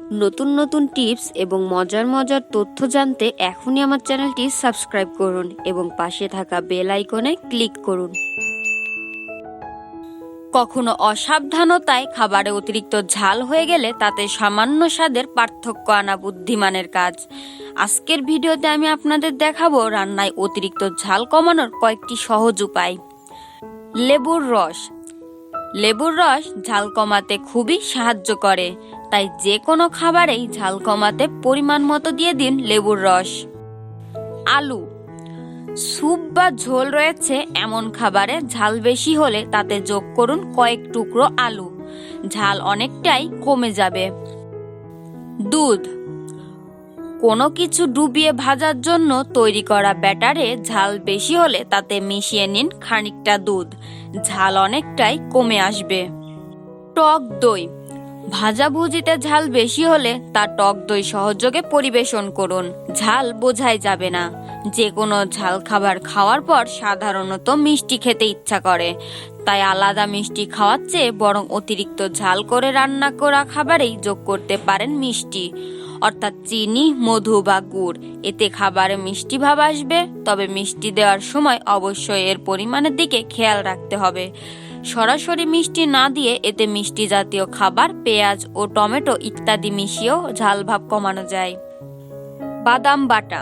নতুন নতুন টিপস এবং মজার মজার তথ্য জানতে এখনই আমার চ্যানেলটি সাবস্ক্রাইব করুন এবং পাশে থাকা বেল আইকনে ক্লিক করুন। কখনো অসাবধানতায় খাবারে অতিরিক্ত ঝাল হয়ে গেলে তাতে সামান্য স্বাদের পার্থক্য আনা বুদ্ধিমানের কাজ। আজকের ভিডিওতে আমি আপনাদের দেখাবো রান্নায় অতিরিক্ত ঝাল কমানোর কয়েকটি সহজ উপায়। লেবুর রস। লেবুর রস ঝাল কমাতে খুবই সাহায্য করে, তাই যে কোনো খাবারেই ঝাল কমাতে পরিমাণ মতো দিয়ে দিন লেবুর রস। আলু। স্যুপ বা ঝোল রয়েছে এমন খাবারে ঝাল বেশি হলে তাতে যোগ করুন কয়েক টুকরো আলু, ঝাল অনেকটাই কমে যাবে। দুধ। কোনো কিছু ডুবিয়ে ভাজার জন্য তৈরি করা ব্যাটারে ঝাল বেশি হলে তাতে মিশিয়ে নিন খানিকটা দুধ, ঝাল অনেকটাই কমে আসবে। টক দই। ভাজাভুজিতে ঝাল বেশি হলে তা টক দই সহযোগে পরিবেশন করুন, ঝাল বোঝাই যাবে না। যে কোনো ঝাল খাবার খাওয়ার পর সাধারণত মিষ্টি খেতে ইচ্ছা করে, তাই আলাদা মিষ্টি খাওয়ার চেয়ে বরং অতিরিক্ত ঝাল করে রান্না করা খাবারেই যোগ করতে পারেন মিষ্টি, অর্থাৎ চিনি, মধু বা গুড়। এতে খাবারে মিষ্টি ভাব আসবে, তবে মিষ্টি দেওয়ার সময় অবশ্যই এর পরিমাণের দিকে খেয়াল রাখতে হবে। সরাসরি মিষ্টি না দিয়ে এতে মিষ্টি জাতীয় খাবার, পেঁয়াজ ও টমেটো ইত্যাদি মিশিয়েও ঝাল ভাব কমানো যায়। বাদাম বাটা।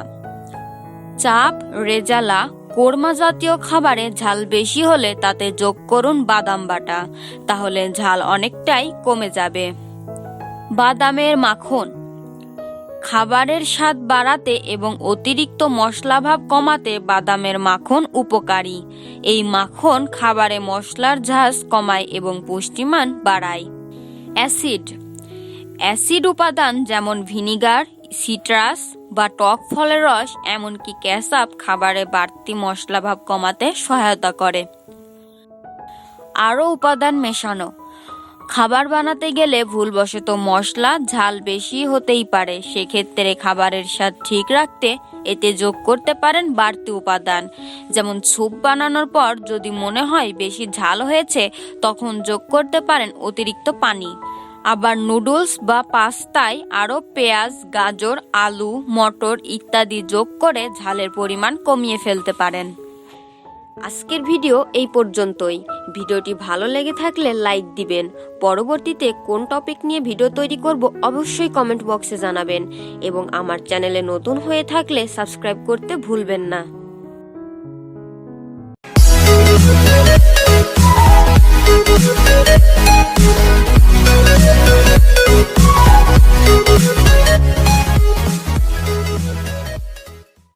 চাপ, রেজালা, কোরমা জাতীয় খাবারে ঝাল বেশি হলে তাতে যোগ করুন বাদাম বাটা, তাহলে ঝাল অনেকটাই কমে যাবে। বাদামের মাখন। খাবারের স্বাদ বাড়াতে এবং অতিরিক্ত মশলা ভাব কমাতে বাদামের মাখন উপকারী। এই মাখন খাবারে মশলার ঝাঁজ কমায় এবং পুষ্টিমান বাড়ায়। অ্যাসিড। অ্যাসিড উপাদান যেমন ভিনিগার, সিট্রাস বা টক ফলের রস, এমনকি কেচাপ খাবারে বাড়তি মশলা ভাব কমাতে সহায়তা করে। আরও উপাদান মেশানো। খাবার বানাতে গেলে ভুলবশত মশলা ঝাল বেশি হতেই পারে, সেক্ষেত্রে খাবারের স্বাদ ঠিক রাখতে এতে যোগ করতে পারেন বাড়তি উপাদান। যেমন স্যুপ বানানোর পর যদি মনে হয় বেশি ঝাল হয়েছে, তখন যোগ করতে পারেন অতিরিক্ত পানি। আবার নুডলস বা পাস্তায় আরও পেঁয়াজ, গাজর, আলু, মটর ইত্যাদি যোগ করে ঝালের পরিমাণ কমিয়ে ফেলতে পারেন। আজকের ভিডিও এই পর্যন্তই। ভিডিওটি ভালো লেগে থাকলে লাইক দিবেন। পরবর্তীতে কোন টপিক নিয়ে ভিডিও তৈরি করব অবশ্যই কমেন্ট বক্সে জানাবেন এবং আমার চ্যানেলে নতুন হয়ে থাকলে সাবস্ক্রাইব করতে ভুলবেন না।